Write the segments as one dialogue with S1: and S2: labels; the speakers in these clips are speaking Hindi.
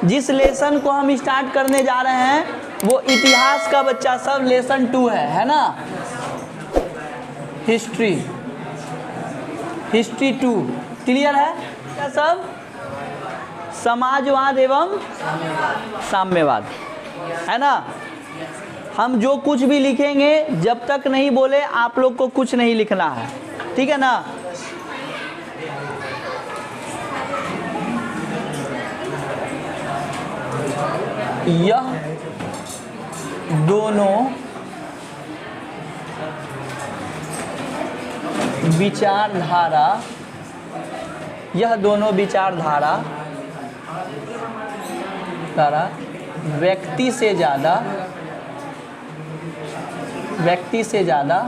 S1: जिस लेसन को हम स्टार्ट करने जा रहे हैं वो इतिहास का बच्चा सब लेसन 2 है ना। हिस्ट्री 2 क्लियर है क्या सब? समाजवाद एवं साम्यवाद है ना। हम जो कुछ भी लिखेंगे जब तक नहीं बोले आप लोग को कुछ नहीं लिखना है, ठीक है ना। यह दोनों विचारधारा व्यक्ति से ज़्यादा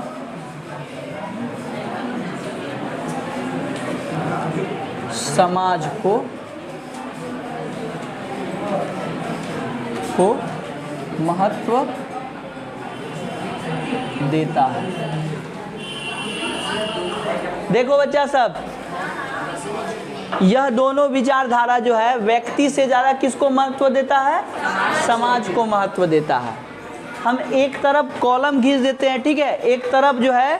S1: समाज को महत्व देता है। देखो बच्चा सब, यह दोनों विचारधारा जो है व्यक्ति से ज़्यादा किसको महत्व देता है? समाज को महत्व देता है। हम एक तरफ कॉलम खींच देते हैं, ठीक है, एक तरफ जो है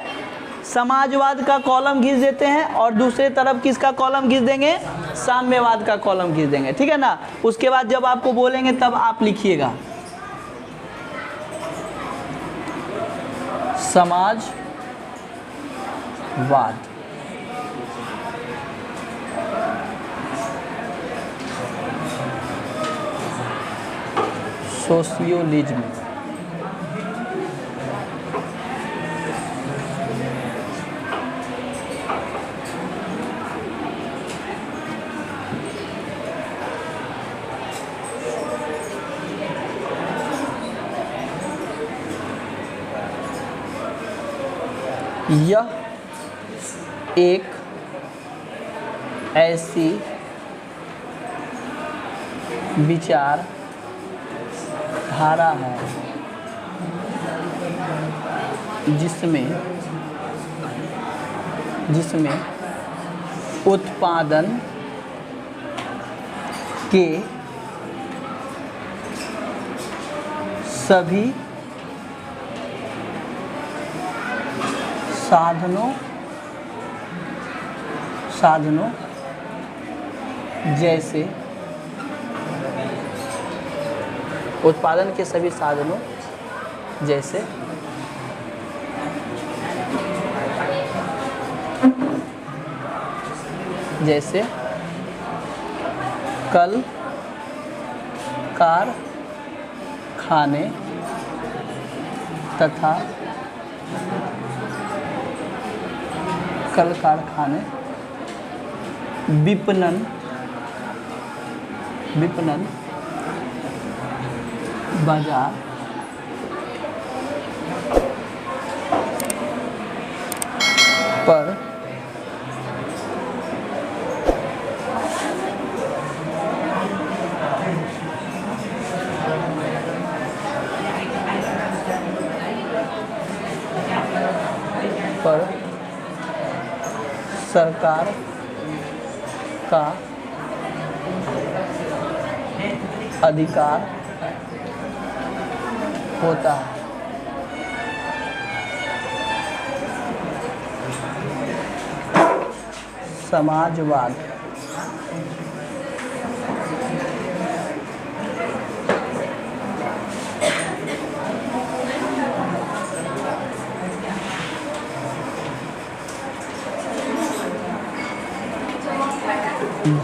S1: समाजवाद का कॉलम खींच देते हैं और दूसरे तरफ किसका कॉलम खींच देंगे? साम्यवाद का कॉलम खींच देंगे, ठीक है ना। उसके बाद जब आपको बोलेंगे तब आप लिखिएगा समाजवाद, सोशियोलिज्म, यह एक ऐसी विचारधारा है जिसमें उत्पादन के सभी साधनों जैसे उत्पादन के सभी साधनों जैसे कल कारखाने तथा विपणन बाजार पर सरकार का अधिकार होता है। समाजवाद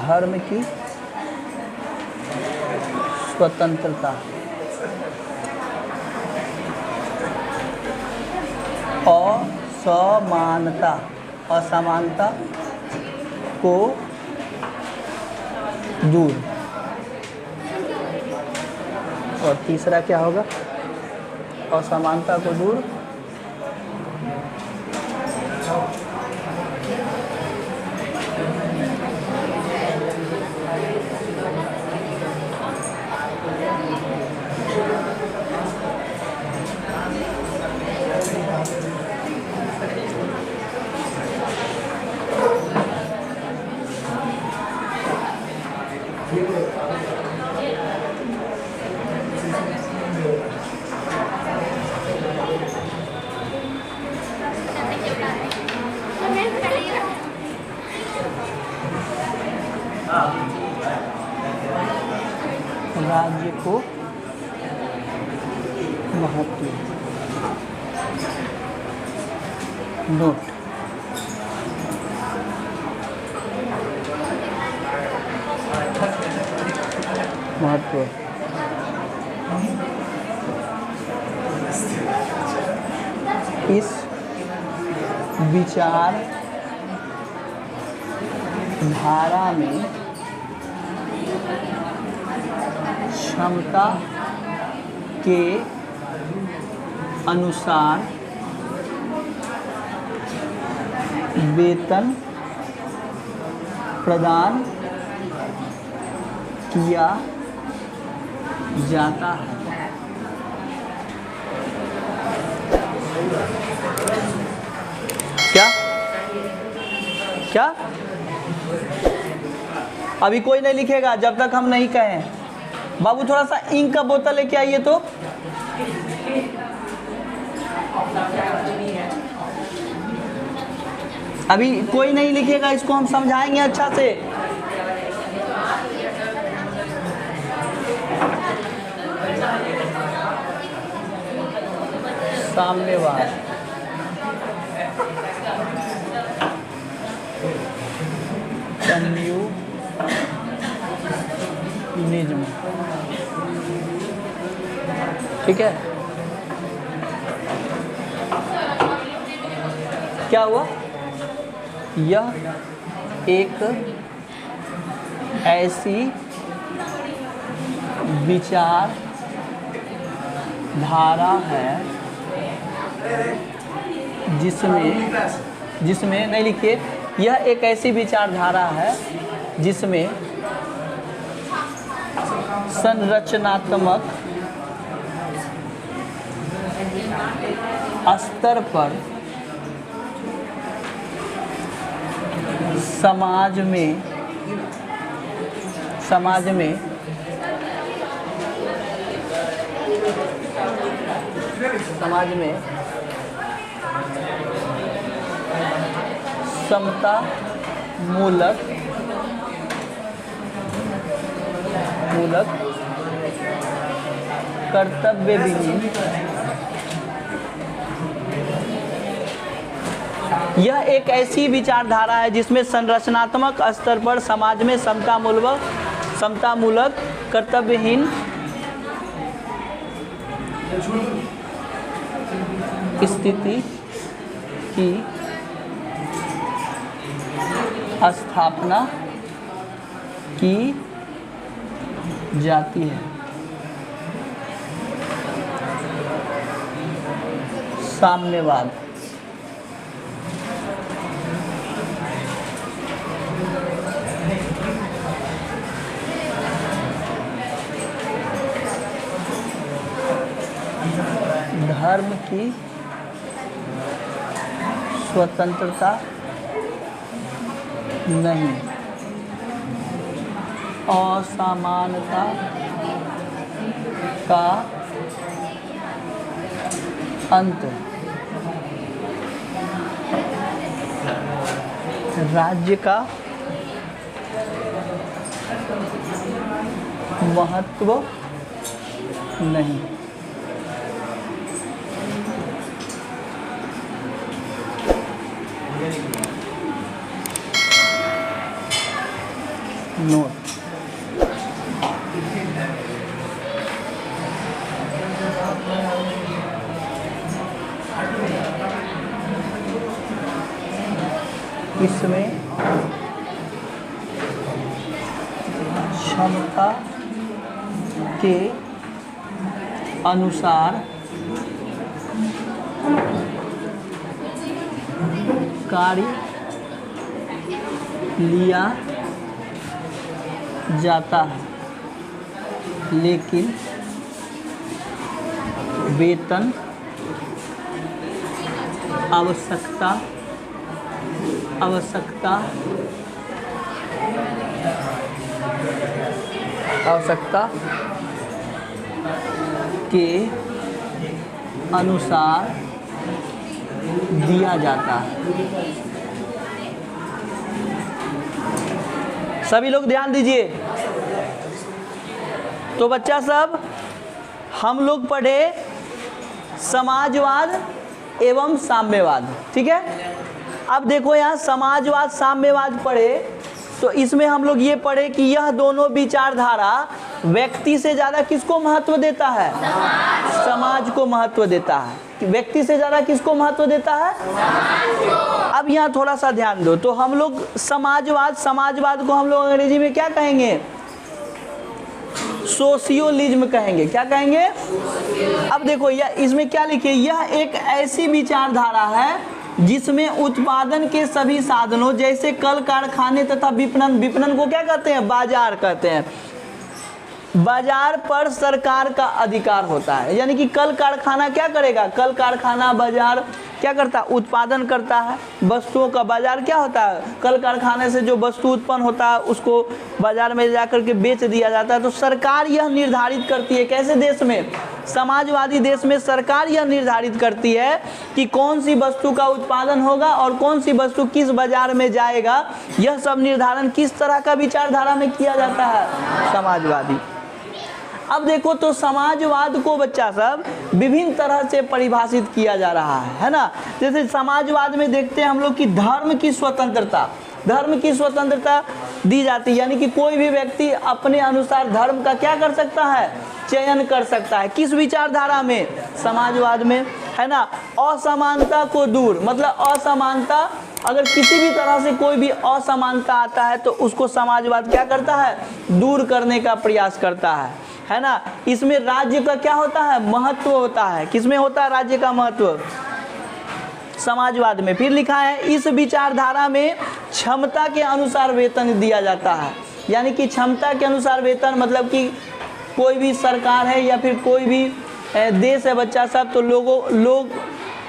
S1: धर्म की स्वतंत्रता असमानता को दूर, और तीसरा क्या होगा? असमानता को दूर राज्य को महत्व। नोट, महत्व। इस विचार धारा में क्षमता के अनुसार वेतन प्रदान किया जाता है। क्या क्या? अभी कोई नहीं लिखेगा जब तक हम नहीं कहें। बाबू थोड़ा सा इंक का बोतल लेके आइए तो। अभी कोई नहीं लिखेगा, इसको हम समझाएंगे अच्छा से। साम्यवाद, कम्युनिज्म, ठीक है। क्या हुआ? यह एक ऐसी विचार धारा है जिसमें नहीं लिखिए, यह एक ऐसी विचारधारा है जिसमें संरचनात्मक स्तर पर समाज में समता मूलक कर्तव्य विहीन, यह एक ऐसी विचारधारा है जिसमें संरचनात्मक स्तर पर समाज में समतामूलक कर्तव्यहीन स्थिति की स्थापना की जाती है। साम्यवाद, धर्म की स्वतंत्रता नहीं, असमानता का अंत, राज्य का महत्व नहीं। नोट, इसमें क्षमता के अनुसार कार्य लिया जाता है, लेकिन वेतन आवश्यकता के अनुसार दिया जाता है। सभी लोग ध्यान दीजिए। तो बच्चा सब हम लोग पढ़े समाजवाद एवं साम्यवाद, ठीक है। अब देखो यहाँ समाजवाद साम्यवाद पढ़े तो इसमें हम लोग ये पढ़े कि यह दोनों विचारधारा व्यक्ति से ज़्यादा किसको महत्व देता है? समाज को महत्व देता है। व्यक्ति से ज़्यादा किसको महत्व देता है? अब यहाँ थोड़ा सा ध्यान दो, तो हम लोग समाजवाद को हम लोग अंग्रेजी में क्या कहेंगे? सोशियोलिज्म कहेंगे। क्या कहेंगे? अब देखो यह इसमें क्या लिखे, यह एक ऐसी विचारधारा है जिसमें उत्पादन के सभी साधनों जैसे कल कारखाने तथा विपणन को क्या कहते हैं? बाजार कहते हैं। बाजार पर सरकार का अधिकार होता है, यानी कि कल कारखाना क्या करेगा? कल कारखाना बाजार क्या करता है? उत्पादन करता है वस्तुओं का। बाजार क्या होता है? कल कारखाने से जो वस्तु उत्पन्न होता है उसको बाजार में जाकर के बेच दिया जाता है। तो सरकार यह निर्धारित करती है, कैसे देश में? समाजवादी देश में सरकार यह निर्धारित करती है कि कौन सी वस्तु का उत्पादन होगा और कौन सी वस्तु किस बाजार में जाएगा। यह सब निर्धारण किस तरह का विचारधारा में किया जाता है? समाजवादी। अब देखो तो समाजवाद को बच्चा सब विभिन्न तरह से परिभाषित किया जा रहा है ना। जैसे समाजवाद में देखते हैं हम लोग कि धर्म की स्वतंत्रता दी जाती है, यानी कि कोई भी व्यक्ति अपने अनुसार धर्म का क्या कर सकता है? चयन कर सकता है। किस विचारधारा में? समाजवाद में, है ना। असमानता को दूर, मतलब असमानता, अगर किसी भी तरह से कोई भी असमानता आता है तो उसको समाजवाद क्या करता है? दूर करने का प्रयास करता है ना। इसमें राज्य का क्या होता है? महत्व होता है। किसमें होता है राज्य का महत्व? समाजवाद में। फिर लिखा है इस विचारधारा में क्षमता के अनुसार वेतन दिया जाता है, यानी कि क्षमता के अनुसार वेतन, मतलब कि कोई भी सरकार है या फिर कोई भी देश है बच्चा साहब, तो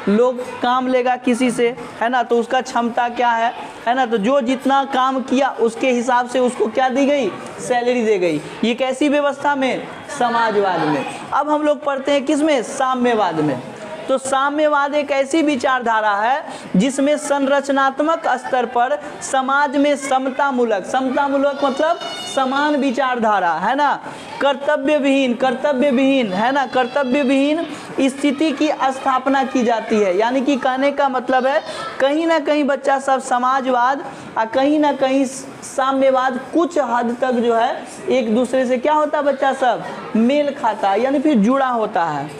S1: लोग काम लेगा किसी से, है ना, तो उसका क्षमता क्या है ना। तो जो जितना काम किया उसके हिसाब से उसको क्या दी गई? सैलरी दी गई। ये कैसी व्यवस्था में? समाजवाद में। अब हम लोग पढ़ते हैं किसमें? साम्यवाद में। तो साम्यवाद एक ऐसी विचारधारा है जिसमें संरचनात्मक स्तर पर समाज में समतामूलक मतलब समान विचारधारा, है ना, कर्तव्य विहीन, है ना, कर्तव्य विहीन स्थिति की स्थापना की जाती है। यानी कि कहने का मतलब है कहीं ना कहीं बच्चा सब समाजवाद और कहीं ना कहीं साम्यवाद कुछ हद तक जो है एक दूसरे से क्या होता है बच्चा सब? मेल खाता है, यानी फिर जुड़ा होता है।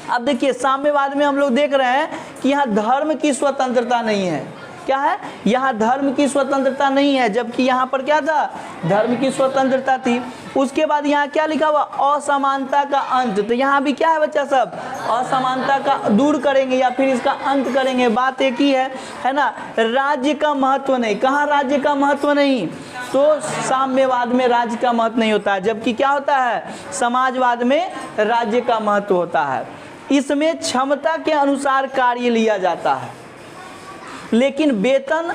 S1: अब देखिए साम्यवाद में हम लोग देख रहे हैं कि यहाँ धर्म की स्वतंत्रता नहीं है। क्या है? यहाँ धर्म की स्वतंत्रता नहीं है, जबकि यहाँ पर क्या था? धर्म की स्वतंत्रता थी। उसके बाद यहाँ क्या लिखा हुआ? असमानता का अंत। तो यहाँ भी क्या है बच्चा सब? असमानता का दूर करेंगे या फिर इसका अंत करेंगे। बात एक ही है ना। राज्य का महत्व नहीं। कहाँ राज्य का महत्व नहीं? तो साम्यवाद में राज्य का महत्व नहीं होता है, जबकि क्या होता है? समाजवाद में राज्य का महत्व होता है। इसमें क्षमता के अनुसार कार्य लिया जाता है, लेकिन वेतन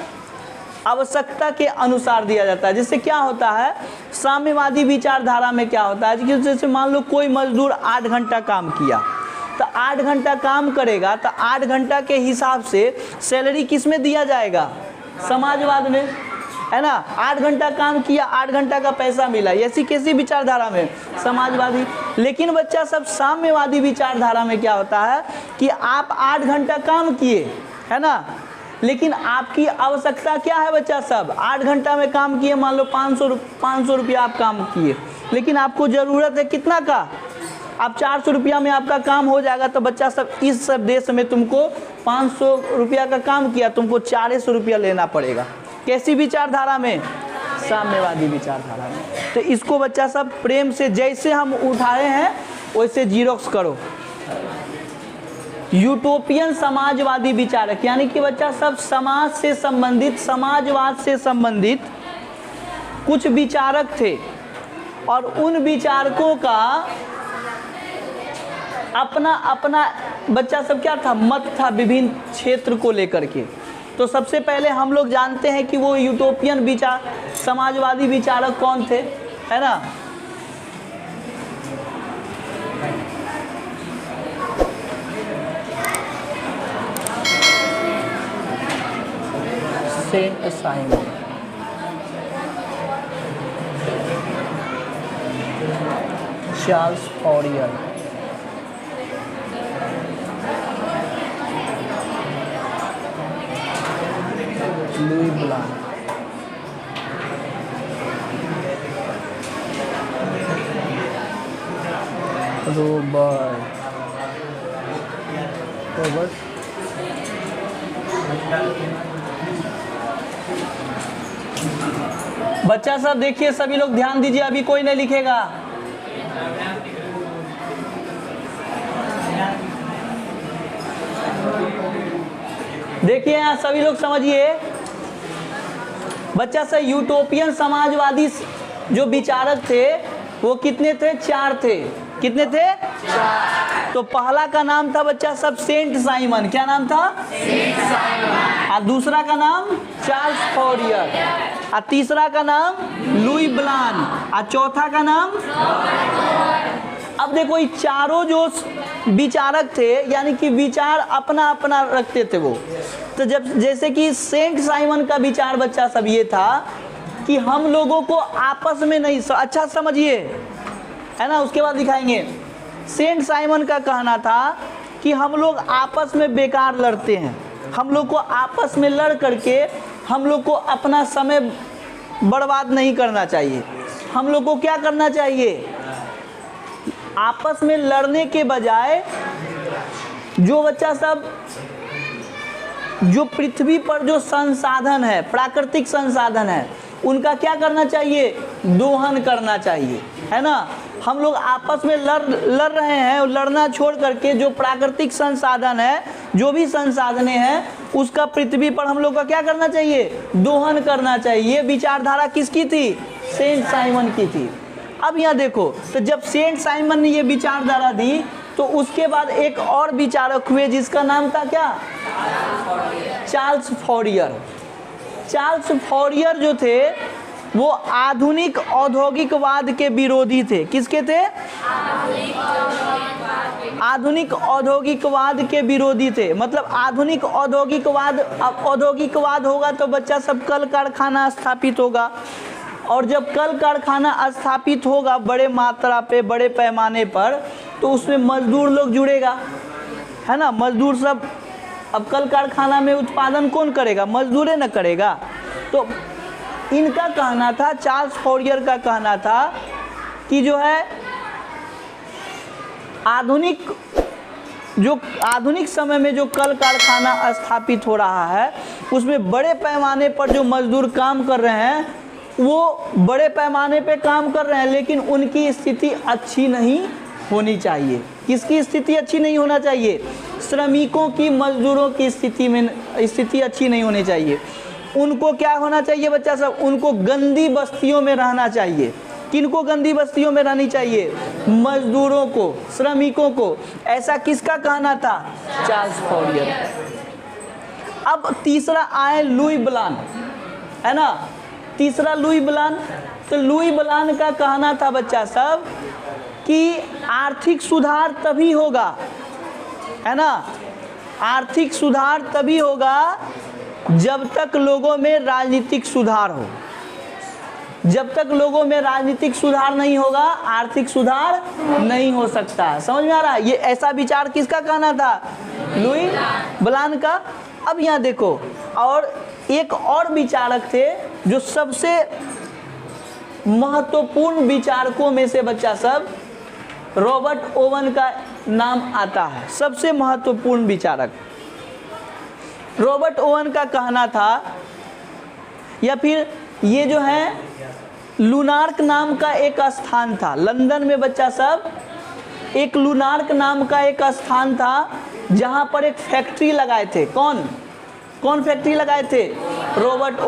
S1: आवश्यकता के अनुसार दिया जाता है। जिससे क्या होता है? साम्यवादी विचारधारा में क्या होता है कि जैसे मान लो कोई मजदूर 8 घंटा काम किया, तो 8 घंटा काम करेगा तो 8 घंटा के हिसाब से सैलरी किस में दिया जाएगा? समाजवाद में, है ना। 8 घंटा काम किया, 8 घंटा का पैसा मिला। ऐसी कैसी विचारधारा में? समाजवादी। लेकिन बच्चा सब साम्यवादी विचारधारा में क्या होता है कि आप 8 घंटा काम किए, है ना, लेकिन आपकी आवश्यकता क्या है बच्चा सब? 8 घंटा में काम किए, मान लो 500 रुपया आप काम किए, लेकिन आपको ज़रूरत है कितना का? आप 400 रुपया में आपका काम हो जाएगा। तो बच्चा सब इस सब देश में तुमको 500 रुपया का काम किया, तुमको 400 रुपया लेना पड़ेगा। कैसी विचारधारा में? साम्यवादी विचारधारा में। तो इसको बच्चा सब प्रेम से जैसे हम उठाए हैं वैसे जीरोक्स करो। यूटोपियन समाजवादी विचारक, यानी कि बच्चा सब समाज से संबंधित, समाजवाद से संबंधित कुछ विचारक थे और उन विचारकों का अपना बच्चा सब क्या था? मत था विभिन्न क्षेत्र को लेकर के। तो सबसे पहले हम लोग जानते हैं कि वो यूटोपियन समाजवादी विचारक कौन थे, है ना। Saint Simon Charles Fourier. Louis Blanc. Robert बच्चा सब देखिए, सभी लोग ध्यान दीजिए, अभी कोई नहीं लिखेगा। देखिए यहाँ सभी लोग समझिए, बच्चा सब यूटोपियन समाजवादी जो विचारक थे वो कितने थे? 4 थे। कितने थे? 4। तो पहला का नाम था बच्चा सब सेंट साइमन। क्या नाम था? Saint Simon. और दूसरा का नाम चार्ल्स फॉरियर, और तीसरा का नाम लुई ब्लान, और चौथा का नाम। अब देखो ये चारों जो विचारक थे, यानी कि विचार अपना अपना रखते थे वो। तो जब जैसे कि सेंट साइमन का विचार बच्चा सब ये था कि हम लोगों को आपस में नहीं, अच्छा समझिए है ना, उसके बाद दिखाएंगे। सेंट साइमन का कहना था कि हम लोग आपस में बेकार लड़ते हैं, हम लोग को आपस में लड़ करके हम लोग को अपना समय बर्बाद नहीं करना चाहिए। हम लोग को क्या करना चाहिए? आपस में लड़ने के बजाय जो बच्चा सब जो पृथ्वी पर जो संसाधन है, प्राकृतिक संसाधन है, उनका क्या करना चाहिए? दोहन करना चाहिए, है ना। हम लोग आपस में लड़ रहे हैं, लड़ना छोड़ करके जो प्राकृतिक संसाधन है, जो भी संसाधने हैं, उसका पृथ्वी पर हम लोग का क्या करना चाहिए? दोहन करना चाहिए। ये विचारधारा किसकी थी? सेंट साइमन की थी। अब यहाँ देखो, तो जब सेंट साइमन ने ये विचारधारा दी तो उसके बाद एक और विचारक हुए जिसका नाम था क्या? चार्ल्स फॉरियर। चार्ल्स फॉरियर जो थे वो आधुनिक औद्योगिकवाद के विरोधी थे। किसके थे? आधुनिक औद्योगिकवाद के विरोधी थे। मतलब आधुनिक औद्योगिकवाद होगा तो बच्चा सब कल कारखाना स्थापित होगा, और जब कल कारखाना स्थापित होगा बड़े मात्रा पे, बड़े पैमाने पर, तो उसमें मजदूर लोग जुड़ेगा, है ना। मजदूर सब, अब कल कारखाना में उत्पादन कौन करेगा? मजदूर न करेगा। तो इनका कहना था, चार्ल्स फॉरियर का कहना था कि जो है आधुनिक समय में जो कल कारखाना स्थापित हो रहा है उसमें बड़े पैमाने पर जो मजदूर काम कर रहे हैं वो बड़े पैमाने पे काम कर रहे हैं, लेकिन उनकी स्थिति अच्छी नहीं होनी चाहिए। किसकी स्थिति अच्छी नहीं होना चाहिए? श्रमिकों की, मजदूरों की स्थिति अच्छी नहीं होनी चाहिए। उनको क्या होना चाहिए बच्चा सब? उनको गंदी बस्तियों में रहना चाहिए। किनको गंदी बस्तियों में रहनी चाहिए? मजदूरों को, श्रमिकों को। ऐसा किसका कहना था? चार्ल्स फॉरियर। अब तीसरा आए लुई ब्लान, है ना। तीसरा लुई ब्लान। तो लुई ब्लान का कहना था बच्चा सब कि आर्थिक सुधार तभी होगा, है ना, आर्थिक सुधार तभी होगा जब तक लोगों में राजनीतिक सुधार हो। जब तक लोगों में राजनीतिक सुधार नहीं होगा, आर्थिक सुधार नहीं हो सकता। समझ में आ रहा है? ये ऐसा विचार किसका कहना था? लुई ब्लान का। अब यहाँ देखो, और एक और विचारक थे जो सबसे महत्वपूर्ण विचारकों में से बच्चा सब रॉबर्ट ओवन का नाम आता है। सबसे महत्वपूर्ण विचारक रॉबर्ट ओवन का कहना था, या फिर ये जो है लुनार्क नाम का एक स्थान था लंदन में बच्चा सब। एक लुनार्क नाम का एक स्थान था जहाँ पर एक फैक्ट्री लगाए थे। कौन फैक्ट्री लगाए थे? रॉबर्ट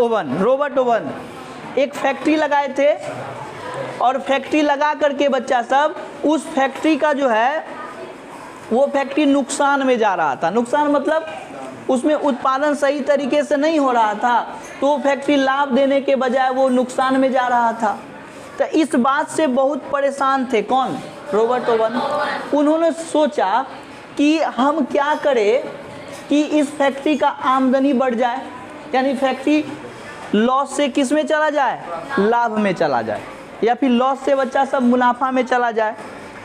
S1: ओवन एक फैक्ट्री लगाए थे, और फैक्ट्री लगा करके बच्चा सब उस फैक्ट्री का जो है वो फैक्ट्री नुकसान में जा रहा था। नुकसान मतलब उसमें उत्पादन सही तरीके से नहीं हो रहा था, तो वो फैक्ट्री लाभ देने के बजाय वो नुकसान में जा रहा था। तो इस बात से बहुत परेशान थे। कौन? Robert oven. उन्होंने सोचा कि हम क्या करें कि इस फैक्ट्री का आमदनी बढ़ जाए, यानी फैक्ट्री लॉस से किस में चला जाए? लाभ में चला जाए, या फिर लॉस से बच्चा सब मुनाफा में चला जाए।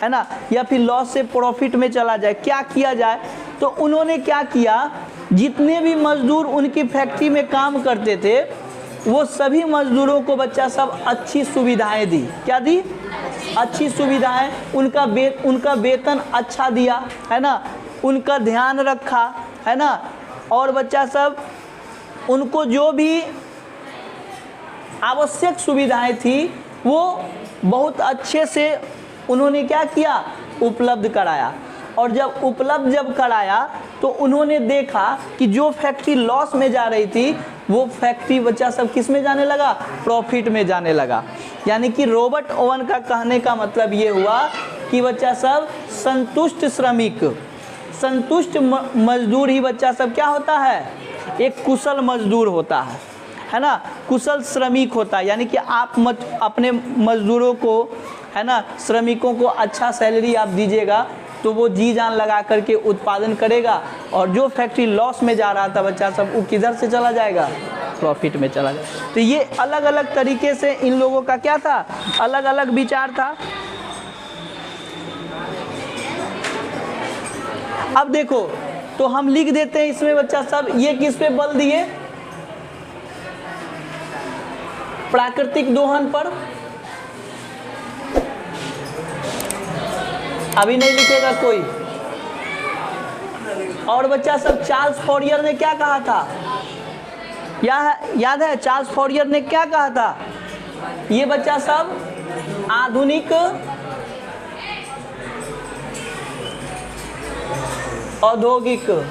S1: है ना, या फिर लॉस से प्रॉफिट में चला जाए, क्या किया जाए। तो उन्होंने क्या किया, जितने भी मजदूर उनकी फैक्ट्री में काम करते थे वो सभी मजदूरों को बच्चा सब अच्छी सुविधाएं दी। क्या दी? अच्छी सुविधाएं, उनका वेतन अच्छा दिया, है ना, उनका ध्यान रखा, है ना, और बच्चा सब उनको जो भी आवश्यक सुविधाएं थी वो बहुत अच्छे से उन्होंने क्या किया, उपलब्ध कराया। और जब उपलब्ध कराया तो उन्होंने देखा कि जो फैक्ट्री लॉस में जा रही थी वो फैक्ट्री बच्चा सब किस में जाने लगा, प्रॉफिट में जाने लगा। यानी कि रॉबर्ट ओवन का कहने का मतलब ये हुआ कि बच्चा सब संतुष्ट श्रमिक, संतुष्ट मजदूर ही बच्चा सब क्या होता है, एक कुशल मजदूर होता है ना, कुशल श्रमिक होता है। यानी कि आप अपने मजदूरों को, है ना, श्रमिकों को अच्छा सैलरी आप दीजिएगा तो वो जी जान लगा करके उत्पादन करेगा, और जो फैक्ट्री लॉस में जा रहा था बच्चा सब वो किधर से चला जाएगा, प्रॉफिट में चला जाएगा। तो ये अलग अलग तरीके से इन लोगों का क्या था, अलग अलग विचार था। अब देखो तो हम लिख देते हैं इसमें बच्चा सब, ये किस पे बल दिए, प्राकृतिक दोहन पर। अभी नहीं लिखेगा कोई। और बच्चा सब चार्ल्स फॉरियर ने क्या कहा था, याद है चार्ल्स फॉरियर ने क्या कहा था, ये बच्चा सब आधुनिक औद्योगिकरण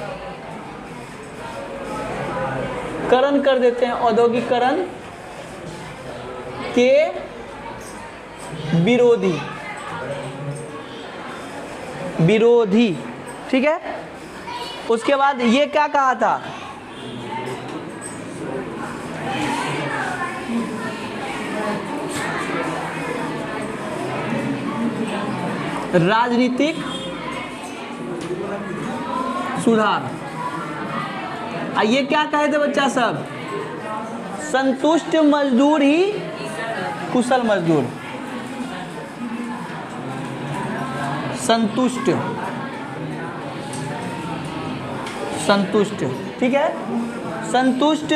S1: कर देते हैं, औद्योगिकरण के विरोधी, ठीक है। उसके बाद ये क्या कहा था, राजनीतिक सुधार। ये क्या कहे थे बच्चा सब, संतुष्ट मजदूर ही कुशल मजदूर, संतुष्ट, ठीक है, संतुष्ट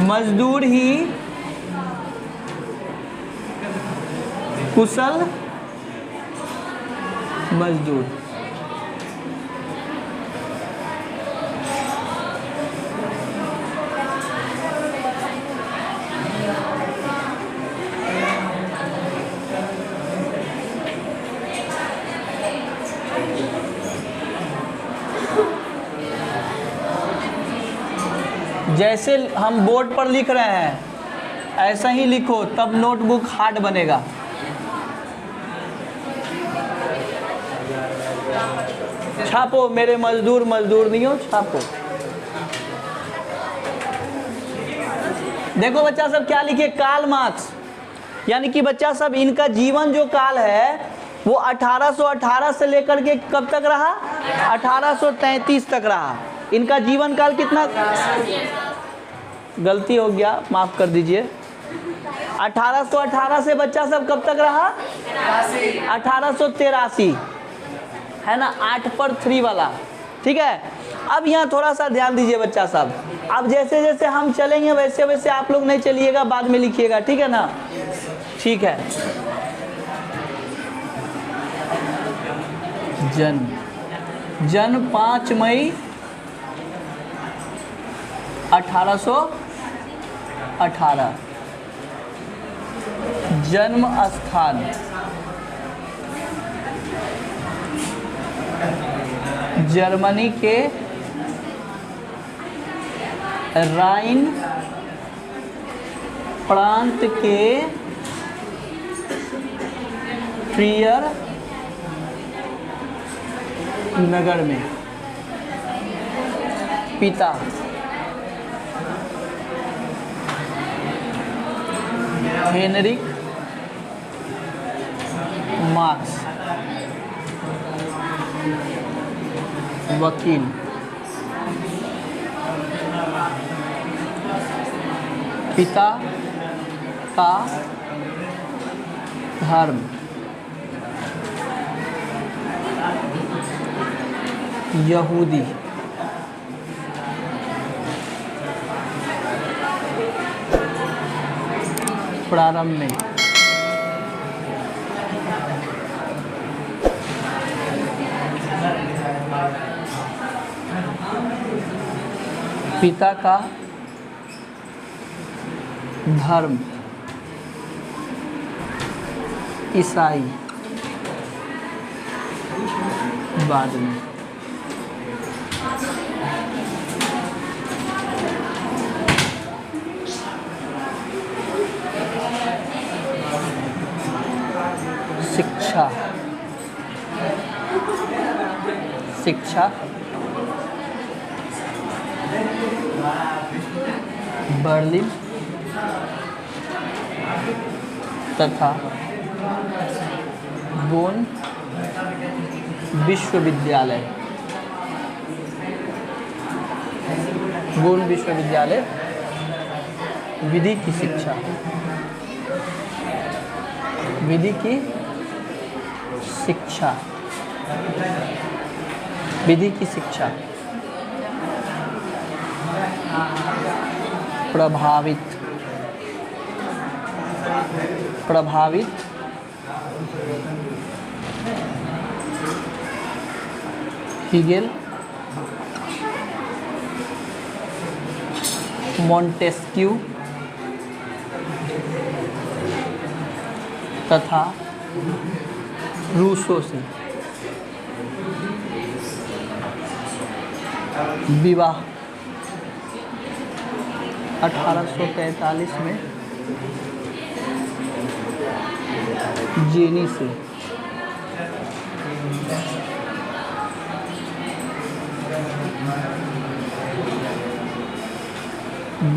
S1: मजदूर ही कुशल मजदूर। जैसे हम बोर्ड पर लिख रहे हैं ऐसा ही लिखो, तब नोटबुक हार्ड बनेगा। छापो, मेरे मजदूर नहीं हो, छापो। देखो बच्चा सब क्या लिखे, कार्ल मार्क्स, यानी कि बच्चा सब इनका जीवन जो काल है वो 1818 से लेकर के कब तक रहा, 1833 तक रहा। इनका जीवन काल कितना, गलती हो गया माफ कर दीजिए, 1818 से बच्चा सब कब तक रहा, 1883, है ना, 8 पर 3 वाला, ठीक है। अब यहाँ थोड़ा सा ध्यान दीजिए बच्चा सब, अब जैसे जैसे हम चलेंगे वैसे वैसे आप लोग नहीं चलिएगा, बाद में लिखिएगा, ठीक है ना, ठीक है। जन्म 5 मई 1818, जन्म स्थान जर्मनी के राइन प्रांत के ट्रियर नगर में। पिता हेनरिक मार्क्स, वकील। पिता का धर्म यहूदी प्रारंभ में पिता का धर्म ईसाई बाद में। शिक्षा शिक्षा बर्लिन तथा बोन विश्वविद्यालय विधि की शिक्षा प्रभावित हीगेल मॉन्टेस्क्यू तथा रूसो से विवाह 1843 में जेनी से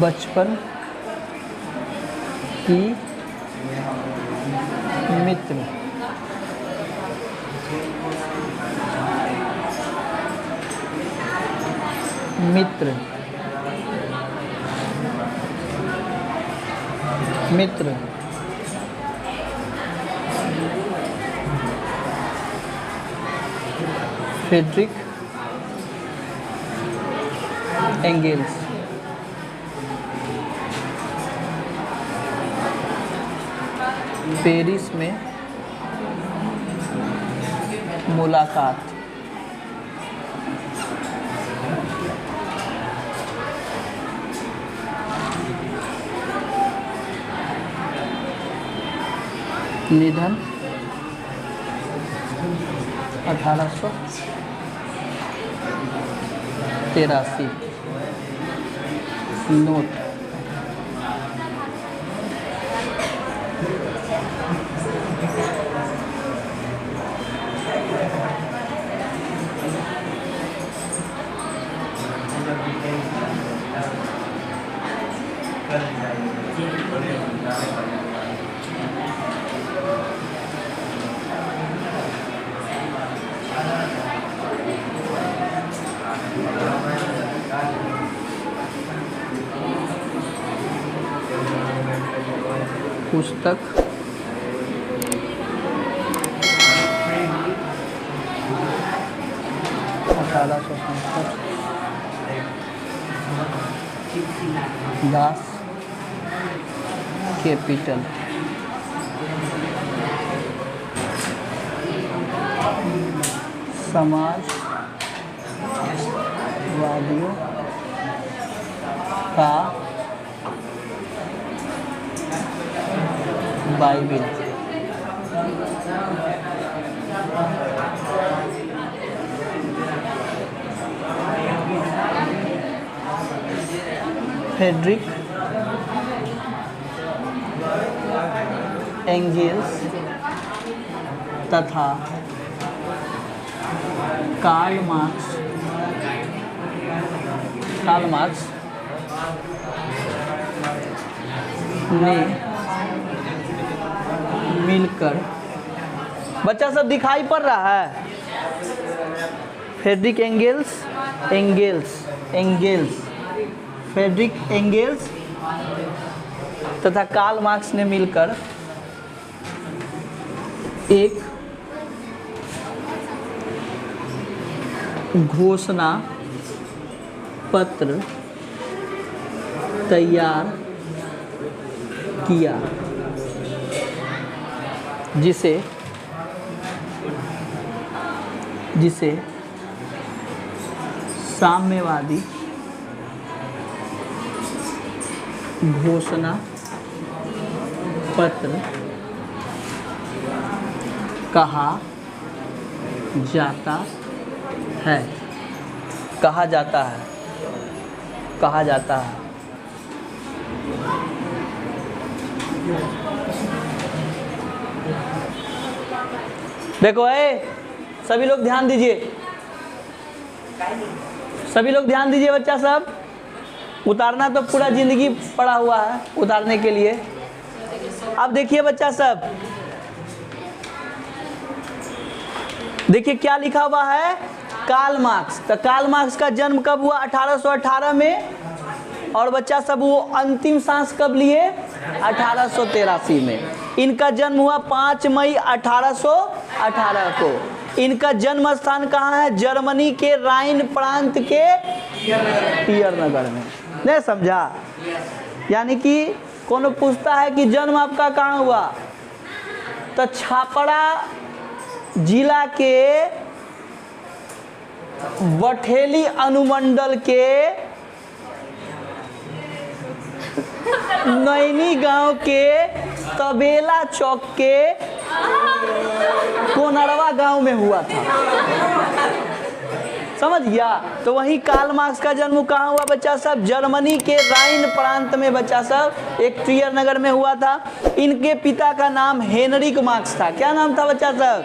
S1: बचपन की मित्र फ्रेडरिक एंगेल्स पेरिस में मुलाकात निधन 1883 नोट पुस्तक दास कैपिटल समाजवादियों का बाइबिल फ्रेडरिक एंगेल्स तथा कार्ल मार्क्स ने मिलकर, बच्चा सब दिखाई पड़ रहा है? फ्रेडरिक फ्रेडरिक एंगेल्स तथा कार्ल मार्क्स ने मिलकर एक घोषणा पत्र तैयार किया जिसे साम्यवादी घोषणा पत्र कहा जाता है। कहा जाता है, कहा जाता है। देखो सभी लोग ध्यान दीजिए, सभी लोग ध्यान दीजिए बच्चा सब। उतारना तो पूरा जिंदगी पड़ा हुआ है उतारने के लिए। अब देखिए बच्चा सब, देखिए क्या लिखा हुआ है, कार्ल मार्क्स। तो कार्ल मार्क्स का जन्म कब हुआ? 1818 में। और बच्चा सब वो अंतिम सांस कब लिए? 1883 में। इनका जन्म हुआ 5 मई 1818 को। इनका जन्म स्थान कहाँ है? जर्मनी के राइन प्रांत के टियर नगर में। नहीं समझा? यानी कि कौन पूछता है कि जन्म आपका कहाँ हुआ, तो छापड़ा जिला के बठेली अनुमंडल के नैनी गांव के तबेला चौक के कोनरवा गांव में हुआ था। समझ गया? तो वहीं कार्ल मार्क्स का जन्म कहाँ हुआ बच्चा सब? जर्मनी के राइन प्रांत में बच्चा सब एक ट्रियर नगर में हुआ था। इनके पिता का नाम हेनरिक मार्क्स था। क्या नाम था बच्चा सब?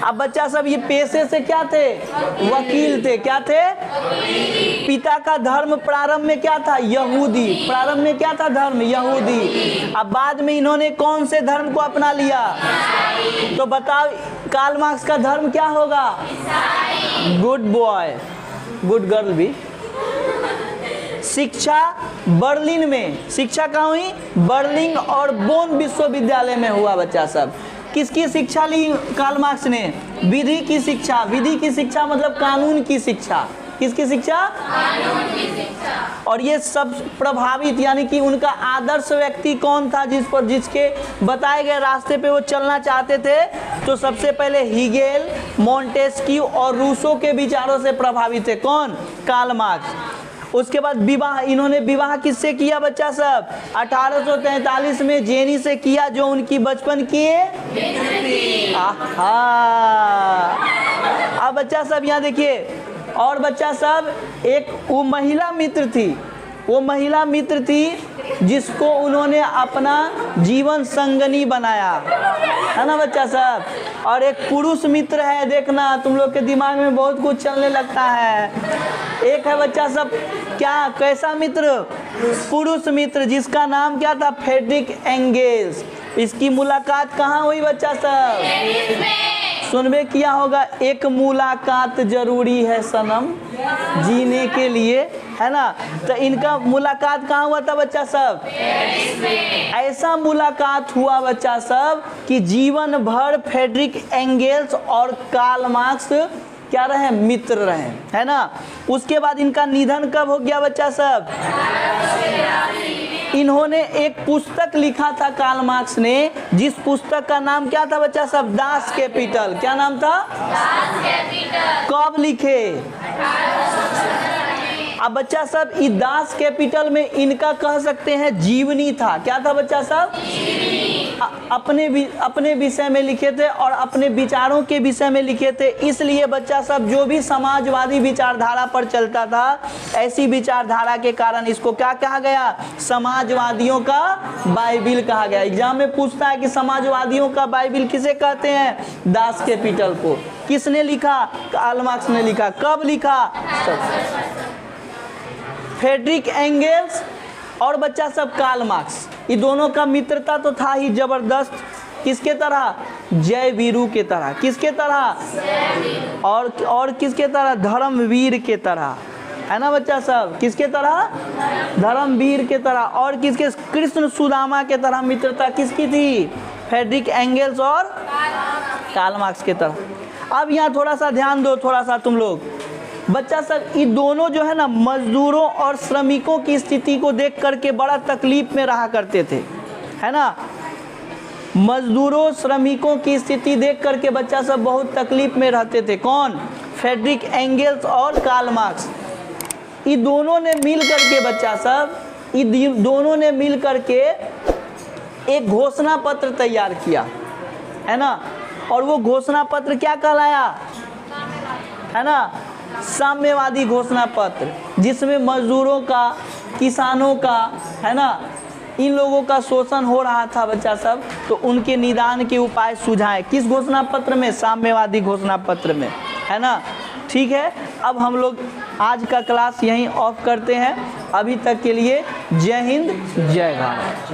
S1: अब बच्चा सब ये पेशे से क्या थे? वकील थे। क्या थे? पिता का धर्म प्रारंभ में क्या था? यहूदी। प्रारंभ में क्या था धर्म? यहूदी। अब बाद में इन्होंने कौन से धर्म को अपना लिया? तो बताओ कार्ल मार्क्स का धर्म क्या होगा? गुड बॉय, गुड गर्ल भी। शिक्षा बर्लिन में, शिक्षा कहाँ हुई? बर्लिन और बोन विश्वविद्यालय में हुआ बच्चा सब। किसकी शिक्षा ली कार्ल मार्क्स ने? विधि की शिक्षा। विधि की शिक्षा मतलब कानून की शिक्षा। किसकी शिक्षा? कानून की शिक्षा। और ये सब प्रभावित, यानी कि उनका आदर्श व्यक्ति कौन था जिसके बताए गए रास्ते पे वो चलना चाहते थे? तो सबसे पहले हीगेल, मोंटेस्क्यू और रूसो के विचारों से प्रभावित थे। कौन? Karl Marx. उसके बाद विवाह, इन्होंने विवाह किससे किया बच्चा सब? 1843 में जेनी से किया, जो उनकी बचपन की अब बच्चा सब यहाँ देखिए। और बच्चा सब एक वो महिला मित्र थी, वो महिला मित्र थी जिसको उन्होंने अपना जीवन संगनी बनाया, है ना बच्चा सब। और एक पुरुष मित्र है, देखना तुम लोग के दिमाग में बहुत कुछ चलने लगता है। एक है बच्चा सब क्या, कैसा मित्र? पुरुष मित्र, जिसका नाम क्या था? Friedrich Engels. इसकी मुलाकात कहाँ हुई बच्चा सब? सुनबे किया होगा, एक मुलाकात जरूरी है सनम जीने के लिए, है ना। तो इनका मुलाकात कहाँ हुआ था बच्चा सब? ऐसा मुलाकात हुआ बच्चा सब कि जीवन भर फ्रेडरिक एंगेल्स और कार्ल मार्क्स क्या रहे? मित्र रहे, है ना। उसके बाद इनका निधन कब हो गया बच्चा सब? इन्होंने एक पुस्तक लिखा था कार्ल मार्क्स ने, जिस पुस्तक का नाम क्या था बच्चा सब? Das Kapital. क्या नाम था? Das Kapital. कब लिखे? अब बच्चा सब इस दास कैपिटल में इनका कह सकते हैं जीवनी था। क्या था बच्चा सब? अपने विषय में लिखे थे और अपने विचारों के विषय में लिखे थे। इसलिए बच्चा सब जो भी समाजवादी विचारधारा पर चलता था, ऐसी विचारधारा के कारण इसको क्या कहा गया? समाजवादियों का बाइबिल कहा गया। एग्जाम में पूछता है कि समाजवादियों का बाइबिल किसे कहते हैं? दास कैपिटल को। किसने लिखा? कार्ल मार्क्स ने लिखा। कब लिखा? फ्रेडरिक एंगेल्स और बच्चा सब कार्ल मार्क्स, ये दोनों का मित्रता तो था ही जबरदस्त। किसके तरह? जय वीरू के तरह। किसके तरह? और किसके तरह? धर्मवीर के तरह। है ना बच्चा सब, किसके तरह, धर्मवीर के तरह। और किसके, कृष्ण सुदामा के तरह मित्रता किसकी थी, फ्रेडरिक एंगल्स और कार्ल मार्क्स के तरह। अब यहाँ थोड़ा सा ध्यान दो, थोड़ा सा तुम लोग बच्चा सब, ये दोनों जो है ना मजदूरों और श्रमिकों की स्थिति को देख करके बड़ा तकलीफ में रहा करते थे, है ना। मजदूरों श्रमिकों की स्थिति देख करके बच्चा सब बहुत तकलीफ में रहते थे। कौन, फ्रेडरिक एंगल्स और कार्ल मार्क्स। ये दोनों ने मिल करके बच्चा सब, ये दोनों ने मिल करके एक घोषणा पत्र तैयार किया, है ना। और वो घोषणा पत्र क्या कहलाया, है ना, साम्यवादी घोषणा पत्र, जिसमें मजदूरों का, किसानों का, है ना, इन लोगों का शोषण हो रहा था बच्चा सब, तो उनके निदान के उपाय सुझाए। किस घोषणा पत्र में, साम्यवादी घोषणा पत्र में, है ना। ठीक है, अब हम लोग आज का क्लास यहीं ऑफ करते हैं। अभी तक के लिए जय हिंद, जय भारत।